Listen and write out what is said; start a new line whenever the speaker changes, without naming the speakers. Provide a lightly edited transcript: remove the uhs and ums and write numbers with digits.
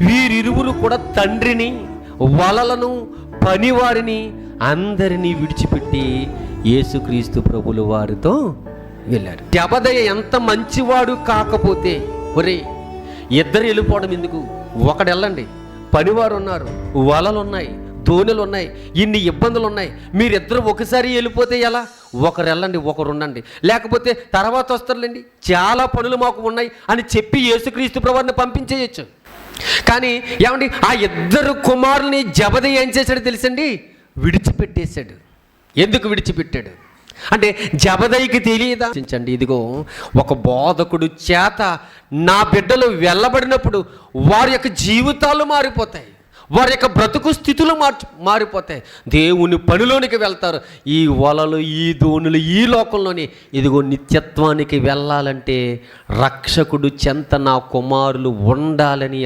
వీరిరువురు కూడా తండ్రిని, వలలను, పనివారిని అందరినీ విడిచిపెట్టి యేసుక్రీస్తు ప్రభుల వారితో వెళ్ళారు. జబదయ్య ఎంత మంచివాడు కాకపోతే, ఒరే ఇద్దరు వెళ్ళిపోవడం ఎందుకు, ఒకడు వెళ్ళండి, పనివారు ఉన్నారు, వలలు ఉన్నాయి, దోణులు ఉన్నాయి, ఇన్ని ఇబ్బందులు ఉన్నాయి, మీరిద్దరు ఒకసారి వెళ్ళిపోతే ఎలా? ఒకరు వెళ్ళండి, ఒకరు ఉండండి, లేకపోతే తర్వాత వస్తారులేండి, చాలా పనులు మాకు ఉన్నాయి అని చెప్పి యేసుక్రీస్తు ప్రభువుని పంపించేయచ్చు. కానీ ఏమండి, ఆ ఇద్దరు కుమారుల్ని జబదయ్య ఏం చేశాడు తెలుసండి? విడిచిపెట్టేశాడు. ఎందుకు విడిచిపెట్టాడు అంటే జబదయ్యకి తెలియదా? ఇదిగో ఒక బోధకుడు చేత నా బిడ్డలు వెళ్ళబడినప్పుడు వారి యొక్క జీవితాలు మారిపోతాయి, వారి యొక్క బ్రతుకు స్థితులు మారిపోతాయి, దేవుని పనిలోనికి వెళ్తారు. ఈ వలలు, ఈ దోణులు, ఈ లోకంలోని ఇదిగో నిత్యత్వానికి వెళ్ళాలంటే రక్షకుడు చెంత నా కుమారులు ఉండాలని